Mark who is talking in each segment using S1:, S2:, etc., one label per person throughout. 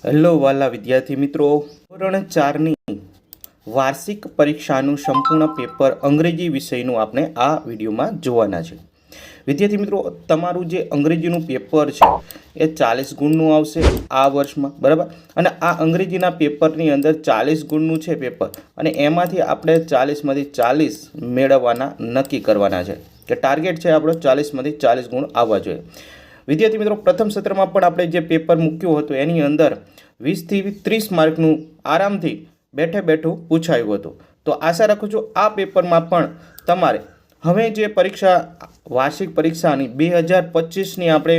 S1: Hello વાલા વિદ્યાર્થી મિત્રો, ધોરણ 4ની વાર્ષિક પરીક્ષાનું સંપૂર્ણ પેપર અંગ્રેજી વિષયનું આપણે આ વિડીયોમાં જોવાના છે. વિદ્યાર્થી મિત્રો, તમારું જે અંગ્રેજીનું પેપર છે એ 40 ગુણનું આવશે આ વર્ષમાં, બરાબર. અને આ અંગ્રેજીના પેપરની અંદર 40 ગુણનું છે પેપર, અને એમાંથી આપણે 40માંથી 40 મેળવવાના નક્કી કરવાના છે, કે ટાર્ગેટ છે આપણો 40માંથી 40 ગુણ આવવા જોઈએ. વિદ્યાર્થી મિત્રો, પ્રથમ સત્રમાં પણ આપણે જે પેપર મૂક્યું હતું એની અંદર 20થી 30 માર્કનું આરામથી બેઠે બેઠું પૂછાયું હતું. તો આશા રાખું છું આ પેપરમાં પણ તમારે હવે જે પરીક્ષા વાર્ષિક પરીક્ષાની 2025ની આપણે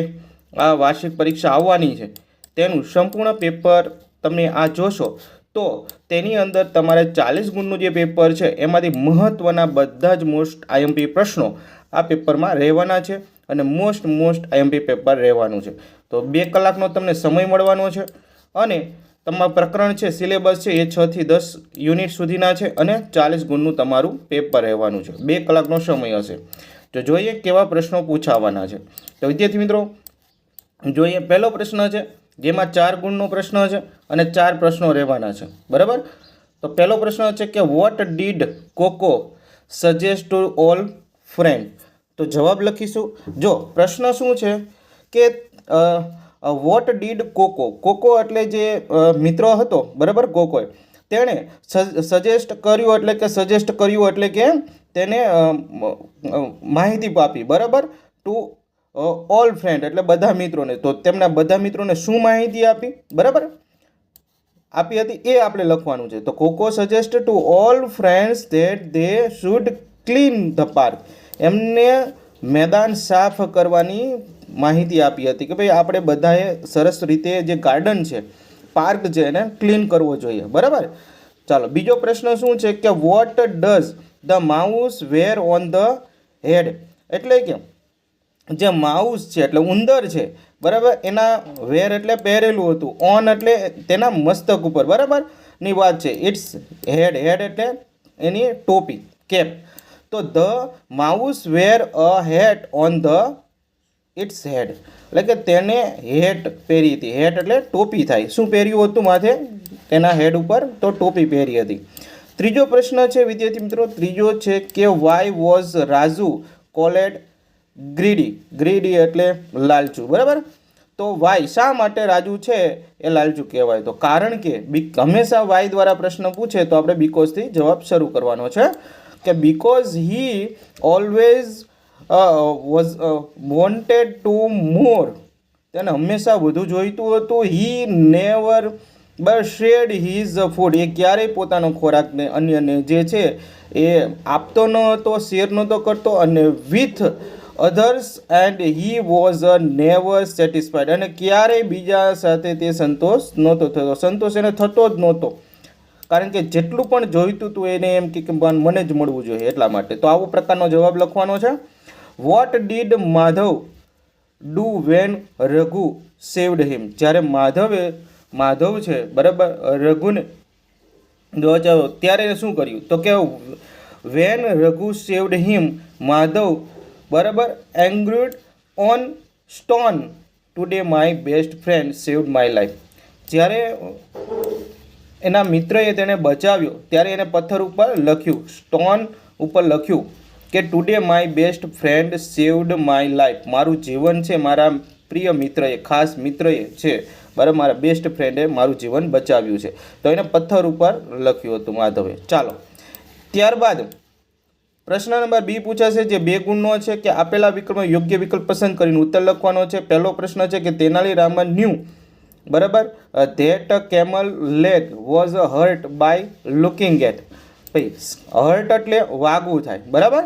S1: આ વાર્ષિક પરીક્ષા આવવાની છે તેનું સંપૂર્ણ પેપર તમે આ જોશો તો તેની અંદર તમારે 40 ગુણનું જે પેપર છે એમાંથી મહત્ત્વના બધા જ મોસ્ટ આઈએમપી પ્રશ્નો આ પેપરમાં રહેવાના છે, અને મોસ્ટ આઈએમપી પેપર રહેવાનું છે. તો 2 કલાકનો તમને સમય મળવાનો છે, અને તમારું પ્રકરણ છે, સિલેબસ છે એ 6 થી 10 યુનિટ સુધીના છે, અને 40 ગુણનું તમારું પેપર રહેવાનું છે. 2 કલાકનો સમય હશે. તો જોઈએ કેવા પ્રશ્નો પૂછાવાના છે. તો વિદ્યાર્થી મિત્રો જોઈએ, પહેલો પ્રશ્ન છે જેમાં 4 ગુણનો પ્રશ્ન છે અને 4 પ્રશ્નો રહેવાના છે, બરાબર. તો પહેલો પ્રશ્ન છે કે what did Coco suggest to all friend. તો જવાબ લખીશું. જો પ્રશ્ન શું છે કે વોટ ડીડ કોકો એટલે જે મિત્ર હતો, બરાબર, કોકોએ તેણે સજેસ્ટ કર્યું એટલે કે તેને માહિતી આપી, બરાબર, ટુ ઓલ ફ્રેન્ડ એટલે બધા મિત્રોને. તો તેમના બધા મિત્રોને શું માહિતી આપી, બરાબર, આપી હતી એ આપણે લખવાનું છે. તો Coco suggest to all friends that they should clean the park. એમને મેદાન સાફ કરવાની માહિતી આપી હતી કે ભાઈ આપણે બધાએ સરસ રીતે જે ગાર્ડન છે, પાર્ક છે, એને ક્લીન કરવો જોઈએ, બરાબર. ચાલો, બીજો પ્રશ્ન શું છે કે what does the mouse wear on the head. એટલે કે જે માઉસ છે એટલે ઉંદર છે, બરાબર, એના વેર એટલે પહેરેલું હતું, ઓન એટલે તેના મસ્તક ઉપર, બરાબર ની વાત છે. ઇટ્સ હેડ એટલે એની ટોપી, કેપ. તો the mouse wear a hat on the it's head એટલે કે તેને હેટ પહેરી હતી. હેટ એટલે ટોપી થાય. શું પહેર્યું હતું માથે તેના હેડ ઉપર? તો ટોપી પહેરી હતી. ત્રીજો પ્રશ્ન છે વિદ્યાર્થી મિત્રો, ત્રીજો છે કે why was Raju called greedy એટલે લાલચુ, બરાબર. તો વાય શા માટે રાજુ છે એ લાલચુ કહેવાય? તો કારણ કે હંમેશા વાય દ્વારા પ્રશ્ન પૂછે તો આપણે બીકોઝથી જવાબ શરૂ કરવાનો છે, કે because he always was wanted to more. તેને હંમેશા વધુ જોઈતું હતું. He never shared his food. એ ક્યારેય પોતાનો ખોરાકને અન્યને જે છે એ આપતો ન હતો, શેર નહોતો કરતો. અને with others and he was never satisfied. અને ક્યારેય બીજા સાથે તે સંતોષ નહોતો થતો. સંતોષ એને થતો જ નહોતો, કારણ કે જેટલું પણ જોઈતું હતું એને એમ કે મને જ મળવું જોઈએ એટલા માટે. તો આવો પ્રકારનો જવાબ લખવાનો છે. What did Madhav do when Raghu saved him. જ્યારે માધવ છે, બરાબર, રઘુને બચાવ્યો ત્યારે એને શું કર્યું? તો કે when Raghu saved him Madhav, બરાબર, engraved on stone today my best friend saved my life. જ્યારે એના મિત્રએ તેને બચાવ્યો ત્યારે એને પથ્થર ઉપર લખ્યું, સ્ટોન ઉપર લખ્યું કે today my best friend saved my life. મારું જીવન છે મારા પ્રિય મિત્રએ, ખાસ મિત્રએ છે, બરાબર, મારા બેસ્ટ ફ્રેન્ડે મારું જીવન બચાવ્યું છે. તો એને પથ્થર ઉપર લખ્યું હતું માધવે. ચાલો, ત્યારબાદ પ્રશ્ન નંબર 2 પૂછાશે, જે 2 ગુણનો છે, કે આપેલા વિકલ્પમાં યોગ્ય વિકલ્પ પસંદ કરીને ઉત્તર લખવાનો છે. પહેલો પ્રશ્ન છે કે તેનાલી રામન ન્યૂ, બરાબર, that camel leg was hurt by looking at. ભાઈ હર્ટ એટલે વાગવું થાય, બરાબર,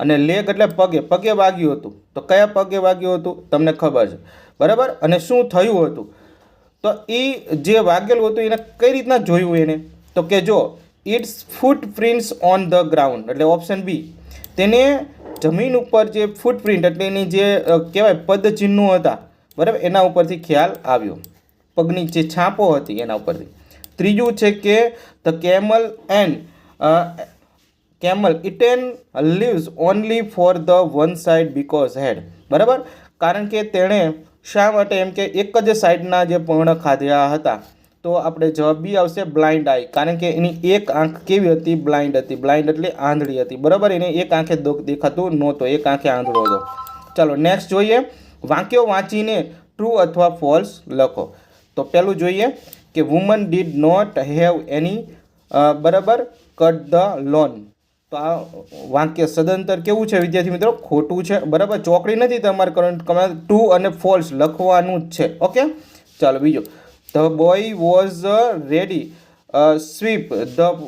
S1: અને લેગ એટલે પગે વાગ્યું હતું. તો કયા પગે વાગ્યું હતું તમને ખબર છે, બરાબર. અને શું થયું હતું? તો એ જે વાગેલું હતું એને કઈ રીતના જોયું એને? તો કે જો its footprints on the ground એટલે ઓપ્શન બી. તેને જમીન ઉપર જે ફૂટપ્રિન્ટ એટલે એની જે કહેવાય પદચિહ્નો હતા, બરાબર, એના ઉપરથી ખ્યાલ આવ્યો, પગની જે છાપો હતી એના ઉપરથી. ત્રીજું છે કે the camel eaten leaves only for the one side because head, બરાબર, કારણ કે તેણે શા માટે? એમ કે એક જ સાઈડના જે પર્ણ ખાધ્યા હતા. તો આપણે જવાબ બી આવશે બ્લાઇન્ડ આઈ, કારણ કે એની એક આંખ કેવી હતી? બ્લાઇન્ડ હતી. બ્લાઇન્ડ એટલે આંધળી હતી, બરાબર. એને એક આંખે દેખાતું નહોતું, એક આંખે આંધળો હતો. ચાલો નેક્સ્ટ જોઈએ. વાક્યો વાંચીને ટ્રુ અથવા ફોલ્સ લખો. તો પહેલું જોઈએ કે woman did not have any, બરાબર, કટ ધ લોન. તો આ વાક્ય સદંતર કેવું છે વિદ્યાર્થી મિત્રો? ખોટું છે, બરાબર. ચોકડી નથી તમારે કરંટ, ટ્રુ અને ફોલ્સ લખવાનું જ છે. ઓકે, ચાલો બીજો. The boy was ready sweep the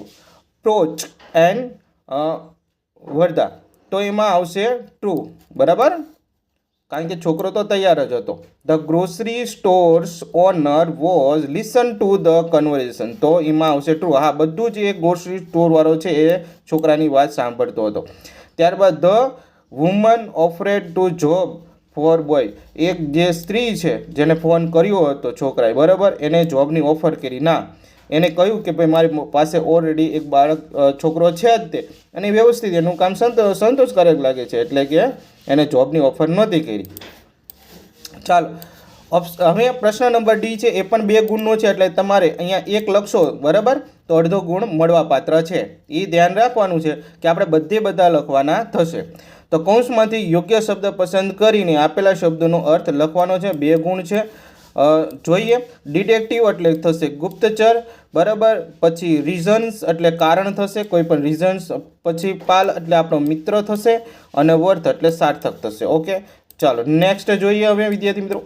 S1: porch and veranda. તો એમાં આવશે ટ્રુ, બરાબર, કારણ કે છોકરો તો તૈયાર જ હતો. The grocery stores owner was listen to the conversation. તો એમાં આવશે ટ્રુ. હા, બધું જ એ ગ્રોસરી સ્ટોરવાળો છે એ છોકરાની વાત સાંભળતો હતો. ત્યારબાદ the woman offered to job for boy. એક જે સ્ત્રી છે જેને ફોન કર્યો હતો છોકરાએ, બરાબર, એને જોબની ઓફર કરી. ના, એને કહ્યું કે ભાઈ મારી પાસે ઓલરેડી એક બાળક છોકરો છે જ તે, અને વ્યવસ્થિત એનું કામ સંતોષકારક લાગે છે, એટલે કે એને જોબની ઓફર નહોતી કરી. ચાલો હવે પ્રશ્ન નંબર ડી છે, એ પણ 2 ગુણનો છે, એટલે તમારે અહીંયા 1 લખશો, બરાબર, તો અડધો ગુણ મળવા પાત્ર છે. એ ધ્યાન રાખવાનું છે કે આપણે બધા લખવાના થશે. તો કૌંસમાંથી યોગ્ય શબ્દ પસંદ કરીને આપેલા શબ્દનો અર્થ લખવાનો છે. 2 ગુણ છે. જોઈએ. ડિટેક્ટિવ એટલે થશે ગુપ્તચર, બરાબર. પછી રીઝન્સ એટલે કારણ થશે, કોઈ પણ રીઝન્સ. પછી પાલ એટલે આપણો મિત્ર થશે, અને વર્થ એટલે સાર્થક થશે. ઓકે, ચાલો નેક્સ્ટ જોઈએ હવે વિદ્યાર્થી મિત્રો.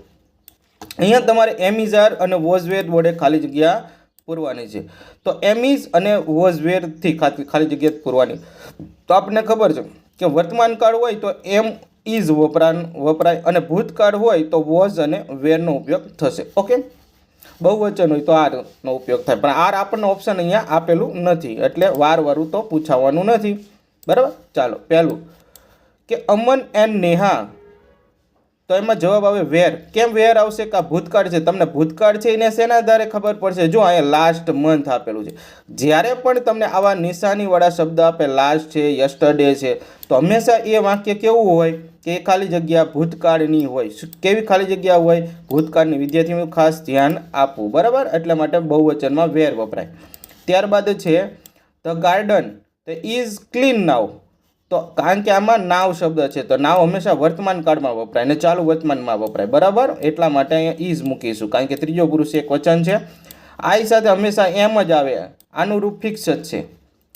S1: અહીંયા તમારે એમિઝાર અને વોઝવેર વડે ખાલી જગ્યા પૂરવાની છે. તો એમિઝ અને વોઝવેરથી ખાલી જગ્યા પૂરવાની. તો આપણને ખબર છે કે વર્તમાન કાળ હોય તો એમ ઇઝ વપરાય, અને ભૂતકાળ હોય તો વોઝ અને વેરનો ઉપયોગ થશે. ઓકે, બહુવચન હોય તો આરનો ઉપયોગ થાય, પણ આર આપણને ઓપ્શન અહીંયા આપેલું નથી, એટલે વારવારું તો પૂછાવાનું નથી, બરાબર. ચાલો પહેલું કે અમન એન્ડ નેહા. તો એમાં જવાબ આવે વેર. કેમ વેર આવશે? કે ભૂતકાળ છે. તમને ભૂતકાળ છે એને શેના આધારે ખબર પડશે? જો અહીંયા લાસ્ટ મંથ આપેલું છે. જ્યારે પણ તમને આવા નિશાનીવાળા શબ્દ આપે, લાસ્ટ છે, યસ્ટરડે છે, તો હંમેશા એ વાક્ય કેવું હોય કે એ ખાલી જગ્યા ભૂતકાળની હોય. કેવી ખાલી જગ્યા હોય? ભૂતકાળની. વિદ્યાર્થીઓ ખાસ ધ્યાન આપવું, બરાબર. એટલા માટે બહુવચનમાં વેર વપરાય. ત્યારબાદ છે ધ ગાર્ડન ઇઝ ક્લીન નાવ. તો કારણ કે આમાં નાવ શબ્દ છે, તો નાવ હંમેશા વર્તમાન કાળમાં વપરાય અને ચાલુ વર્તમાનમાં વપરાય, બરાબર. એટલા માટે અહીંયા ઇઝ મૂકીશું, કારણ કે ત્રીજો પુરુષ એક વચન છે. આઈ સાથે હંમેશા એમ જ આવે. આનું રૂપ ફિક્સ જ છે,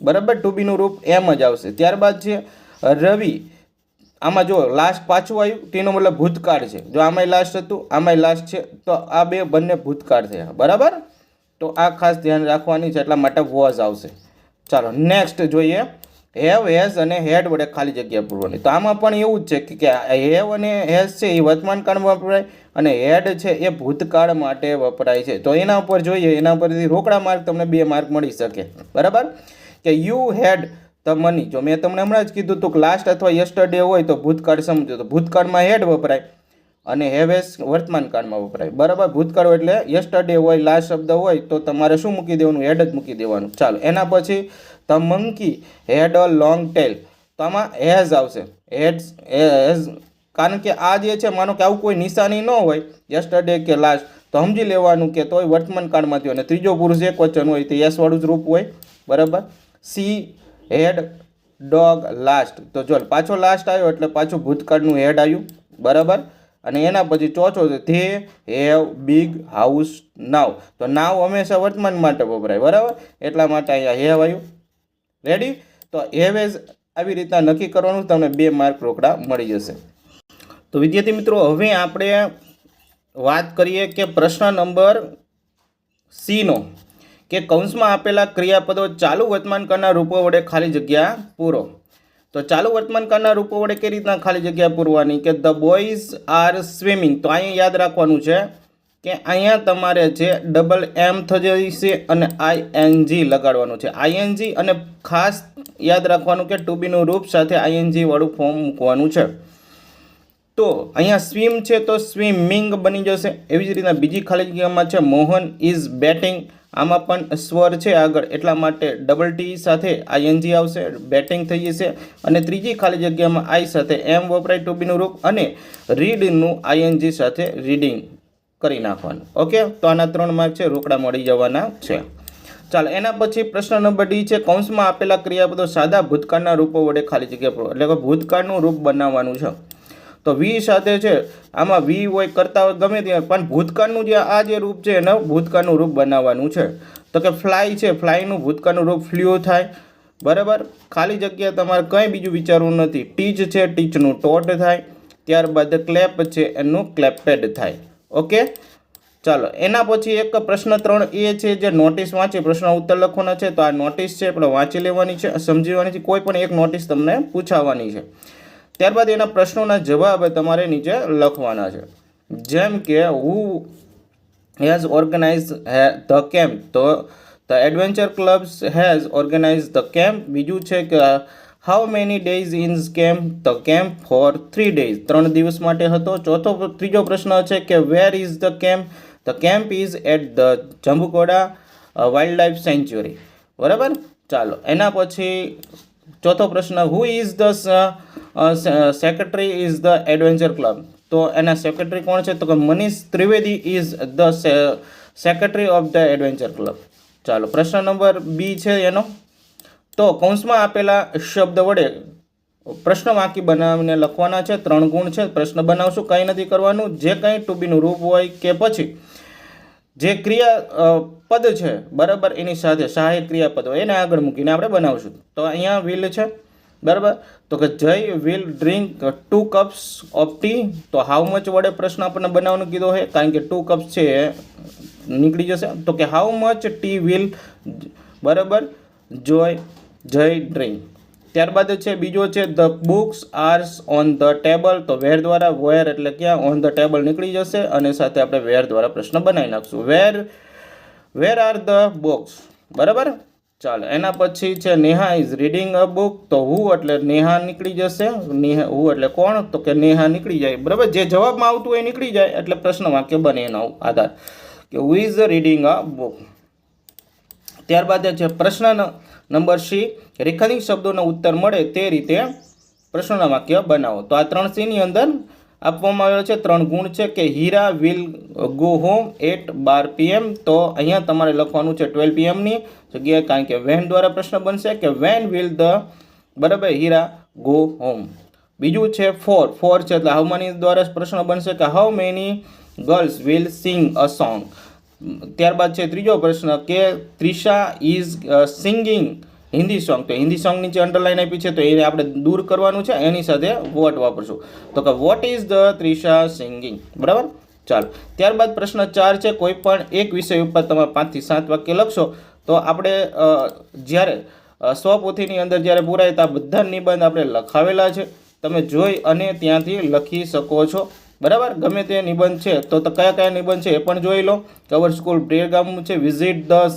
S1: બરાબર. ટુ બીનું રૂપ એમ જ આવશે. ત્યારબાદ છે રવિ. આમાં જો લાસ્ટ પાછું આવ્યું તેનો મતલબ ભૂતકાળ છે. જો આમાંય લાસ્ટ હતું, આમાંય લાસ્ટ છે, તો આ બંને ભૂતકાળ થયા, બરાબર. તો આ ખાસ ધ્યાન રાખવાની છે, એટલા માટે વોઝ આવશે. ચાલો નેક્સ્ટ જોઈએ. હેવ, હેઝ અને હેડ વડે ખાલી જગ્યા પૂરવાની. તો આમાં પણ એવું જ છે કે હેવ અને હેઝ છે એ વર્તમાન કાળમાં વપરાય, અને હેડ છે એ ભૂતકાળ માટે વપરાય છે. તો એના ઉપર જોઈએ, એના ઉપરથી રોકડા માર્ક તમને 2 માર્ક મળી શકે, બરાબર. કે યુ હેડ ધ મની. જો મેં તમને હમણાં જ કીધું હતું કે લાસ્ટ અથવા યસ્ટરડે હોય તો ભૂતકાળ સમજો, તો ભૂતકાળમાં હેડ વપરાય અને હેવ હેઝ વર્તમાન કાળમાં વપરાય, બરાબર. ભૂતકાળ એટલે યસ્ટરડે હોય, લાસ્ટ શબ્દ હોય તો તમારે શું મૂકી દેવાનું? હેડ જ મૂકી દેવાનું. ચાલો એના પછી the monkey had a long tail. તો આમાં હેઝ આવશે. હેઝ, કારણ કે આ જે છે, માનો કે આવું કોઈ નિશાની ન હોય યસ્ટરડે કે લાસ્ટ, તો સમજી લેવાનું કે તોય વર્તમાન કાળમાં થયો, અને ત્રીજો પુરુષ એક વચન હોય તો યસવાળું જ રૂપ હોય, બરાબર. She had dog last. તો જો પાછો લાસ્ટ આવ્યો એટલે પાછું ભૂતકાળનું હેડ આવ્યું, બરાબર. અને એના પછી ચોથો છે ધે હેવ બિગ હાઉસ નાવ. તો નાવ હંમેશા વર્તમાન માટે વપરાય, બરાબર. એટલા માટે અહીંયા હેવ આવ્યું. રેડી? તો હેવેઝ આવી રીતના નક્કી કરવાનું, તમને 2 માર્ક રોકડા મળી જશે. તો વિદ્યાર્થી મિત્રો, હવે આપણે વાત કરીએ કે પ્રશ્ન નંબર સીનો, કે કૌંસમાં આપેલા ક્રિયાપદો ચાલુ વર્તમાન કાળના રૂપો વડે ખાલી જગ્યા પૂરો. તો ચાલુ વર્તમાન કાળના રૂપો વડે કઈ રીતના ખાલી જગ્યા પૂરવાની? કે ધ બોયઝ આર સ્વિમિંગ. તો અહીંયા યાદ રાખવાનું છે કે અહીંયા તમારે છે ડબલ એમ થઈ જશે અને આઈએનજી લગાડવાનું છે. આઈએનજી, અને ખાસ યાદ રાખવાનું કે ટુ બીનું રૂપ સાથે આઈએનજી વાળું ફોર્મ મૂકવાનું છે. તો અહીંયા સ્વિમ છે તો સ્વિમિંગ બની જશે. એવી જ રીતના બીજી ખાલી જગ્યામાં છે મોહન ઇઝ બેટિંગ, આમાં પણ સ્વર છે આગળ, એટલા માટે ડબલ ટી સાથે આઈએનજી આવશે, બેટિંગ થઈ જશે. અને ત્રીજી ખાલી જગ્યામાં આઈ સાથે એમ વપરાય ટુ બીનું રૂપ, અને રીડનું આઈએનજી સાથે રીડિંગ કરી નાખવાનું. ઓકે, તો આના 3 માર્ક છે, રોકડા મળી જવાના છે. ચાલો, એના પછી પ્રશ્ન નંબર ડી છે, કૌંસમાં આપેલા ક્રિયાપદો સાદા ભૂતકાળના રૂપો વડે ખાલી જગ્યા પૂરો, એટલે કે ભૂતકાળનું રૂપ બનાવવાનું છે. તો વી સાથે છે, આમાં વી હોય કરતા હોય ગમે ત્યાં, પણ ભૂતકાળનું જે આ જે રૂપ છે એનું ભૂતકાળનું રૂપ બનાવવાનું છે. તો કે ફ્લાય છે, ફ્લાયનું ભૂતકાળનું રૂપ ફ્લ્યુ થાય. બરાબર, ખાલી જગ્યા તમારે કંઈ બીજું વિચારવું નથી. ટીચ છે, ટીચનું ટોટ થાય. ત્યારબાદ ક્લેપ છે, એનું ક્લેપેડ થાય. ઓકે, ચાલો, એના પછી એક પ્રશ્ન 3 છે, જે નોટિસ વાંચી પ્રશ્ન ઉત્તર લખવાના છે. તો આ નોટિસ છે આપણે વાંચી લેવાની છે, સમજવાની છે. કોઈ પણ એક નોટિસ તમને પૂછાવાની છે. ત્યારબાદ એના પ્રશ્નોના જવાબ તમારે નીચે લખવાના છે. જેમ કે who has organise the camp, તો the adventure clubs has organise the camp. બીજું છે કે how many days in camp, the camp for 3 days, 3 દિવસ માટે હતો. ત્રીજો પ્રશ્ન છે કે where is the camp, the camp is at the Jambughoda wildlife sanctuary. બરાબર, ચાલો, એના પછી ચોથો પ્રશ્ન, who is the secretary is the adventure club. તો એના સેક્રેટરી કોણ છે? તો કે Manish Trivedi is the secretary of the adventure club. ચાલો, પ્રશ્ન નંબર બી છે એનો, તો કૌંસમાં આપેલા શબ્દ વડે પ્રશ્ન વાક્ય બનાવીને લખવાના છે. 3 ગુણ છે, પ્રશ્ન બનાવશું, કંઈ નથી કરવાનું. જે કંઈ ટુ બીનું રૂપ હોય કે પછી જે ક્રિયા પદ છે, બરાબર, એની સાથે સહાયક ક્રિયાપદ હોય એને આગળ મૂકીને આપણે બનાવશું. તો અહીંયા વિલ છે, બરાબર, તો કે જય will drink 2 cups of T. તો હાઉ મચ વડે પ્રશ્ન આપણને બનાવવાનું કીધો છે, કારણ કે 2 cups છે એ નીકળી જશે. તો કે હાઉ મચ ટી વિલ, બરાબર, જય ડ્રિંક. ત્યારબાદ છે બીજો છે the books are on the table. તો વેર દ્વારા, વેર એટલે ક્યાં, ઓન ધ ટેબલ નીકળી જશે, અને સાથે આપણે વેર દ્વારા પ્રશ્ન બનાવી નાખશું. Where are the books. બરાબર, ચાલો, એના પછી છે Neha is reading a book. તો હુ એટલે નેહા નીકળી જશે. હુ એટલે કોણ? તો કે નેહા નીકળી જાય. બરાબર, જે જવાબમાં આવતું હોય નીકળી જાય એટલે પ્રશ્ન વાક્ય બને એનો આધાર કે who is reading a book. ત્યારબાદ છે પ્રશ્ન નંબર સી, રેખાંકિત શબ્દોનો ઉત્તર મળે તે રીતે પ્રશ્નના વાક્ય બનાવો. તો આ 3 સી અંદર આપવામાં આવ્યો છે. 3 ગુણ છે કે Hira will go home at 12 PM. તો અહીંયા તમારે લખવાનું છે 12 PM ની જગ્યાએ, કારણ કે વેન દ્વારા પ્રશ્ન બનશે કે વેન વિલ ધ, બરાબર, હીરા ગો હોમ. બીજું છે ફોર છે, એટલે હાઉ મની દ્વારા પ્રશ્ન બનશે કે how many girls will sing a song. ત્યારબાદ છે ત્રીજો પ્રશ્ન કે Trisha is singing Hindi song. તો હિન્દી સોંગ નીચે અંડરલાઈન આપી છે, તો એને આપણે દૂર કરવાનું છે, એની સાથે વોટ વાપરશું. તો કે what is the Trisha singing. બરાબર, ચાલો. ત્યારબાદ પ્રશ્ન 4 છે, કોઈ પણ એક વિષય ઉપર તમે 5 થી 7 વાક્ય લખશો. તો આપણે જ્યારે સ્વપોથીની અંદર જ્યારે પૂરાય તો આ બધા નિબંધ આપણે લખાવેલા છે, તમે જોઈ અને ત્યાંથી લખી શકો છો. બરાબર, ગમે તે નિબંધ છે તો કયા કયા નિબંધ છે એ પણ જોઈ લો. કવર સ્કૂલ પ્રેરગામ છે, visit the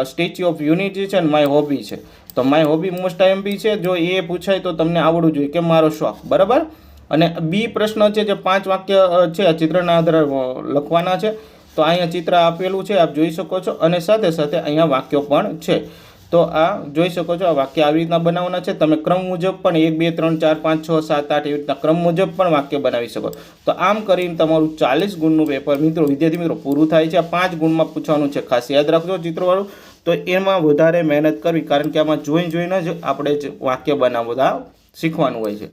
S1: statue of unity છે, અને માય હોબી છે. તો માય હોબી મોસ્ટ આઈએમપી છે, જો એ પૂછાય તો તમને આવડવું જોઈએ કે મારો શોખ. બરાબર, અને બી પ્રશ્ન છે જે 5 વાક્ય છે આ ચિત્રના આધારે લખવાના છે. તો અહીંયા ચિત્ર આપેલું છે, આપ જોઈ શકો છો, અને સાથે સાથે અહીંયા વાક્યો પણ છે. તો આ જોઈ શકો છો, આ વાક્ય આવી રીતના બનાવવાના છે. તમે ક્રમ મુજબ પણ 1 2 3 4 5 6 7 8 એવી રીતના ક્રમ મુજબ પણ વાક્ય બનાવી શકો. તો આમ કરીને તમારું 40 ગુણનું પેપર વિદ્યાર્થી મિત્રો પૂરું થાય છે. આ 5 ગુણમાં પૂછવાનું છે, ખાસ યાદ રાખજો ચિત્રવાળું. તો એમાં વધારે મહેનત કરવી, કારણ કે આમાં જોઈને જ આપણે વાક્ય બનાવતા શીખવાનું હોય છે.